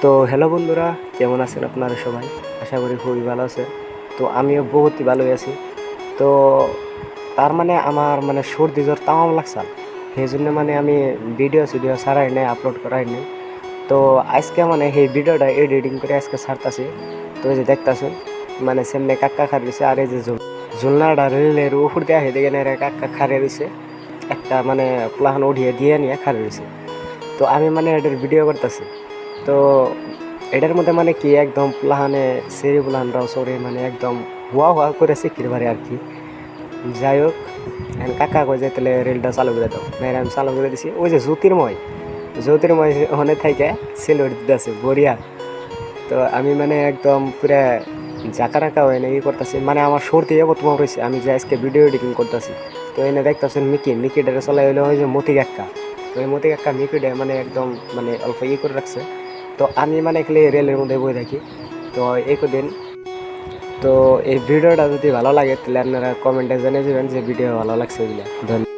তো হ্যালো বন্ধুরা, কেমন আছেন আপনারা সবাই? আশা করি খুবই ভালো আছে। তো আমিও বহুতই ভালোই আছি। তো তার মানে আমার মানে সর্দি জ্বর তামাম লাগছে, সেই জন্য মানে আমি ভিডিও ছাড়াই নাই, আপলোড করাই নাই। তো আজকে মানে সেই ভিডিওটা এডিটিং করে আজকে ছাড়তাছি। তো এই যে দেখতাছেন মানে সেমনে কাক্কা খার রয়েছে, আর এই যে ঝুলনাটা রেলের উপর দিয়ে হেঁটে গেলে কাক্কা খারে রয়েছে, একটা মানে প্লাহান উঠিয়ে দিয়ে নিয়ে খারে রয়েছে। তো আমি মানে এটার ভিডিও করতেছি। তো এটার মধ্যে মানে কি একদম প্লাহানে সেরি প্লাহানরাও সরে মানে একদম হুয়া হুয়া করে শিখির পারে আর কি। যাই হোক, এখন কাকা কই যে তাহলে রেলটা চালু করে দাও, মেয়ের আমি চালু করে দিছি। ওই যে জ্যোতির্ময় ওখানে থেকে সেলুট দিতেছে বরিয়া। তো আমি মানে একদম পুরা জাকা রাখা হয় না ই করতেছি, মানে আমার সর্দি প্রথম রয়েছে। আমি যে আজকে ভিডিও এডিটিং করতেছি, তো এনে দেখতেছেন মিকিটারে চলাই হলো ওই যে মতি কাক্কা। তো এই মতি কাক্কা মিকিডে মানে একদম মানে অল্প ই করে রাখছে। তো আমি মানে খালি রেলের মধ্যে বই থাকি। তো এই কদিন তো এই ভিডিওটা যদি ভালো লাগে তাহলে আপনারা কমেন্টে জানিয়ে দেবেন যে ভিডিও ভালো লাগছে বলে। ধন্যবাদ।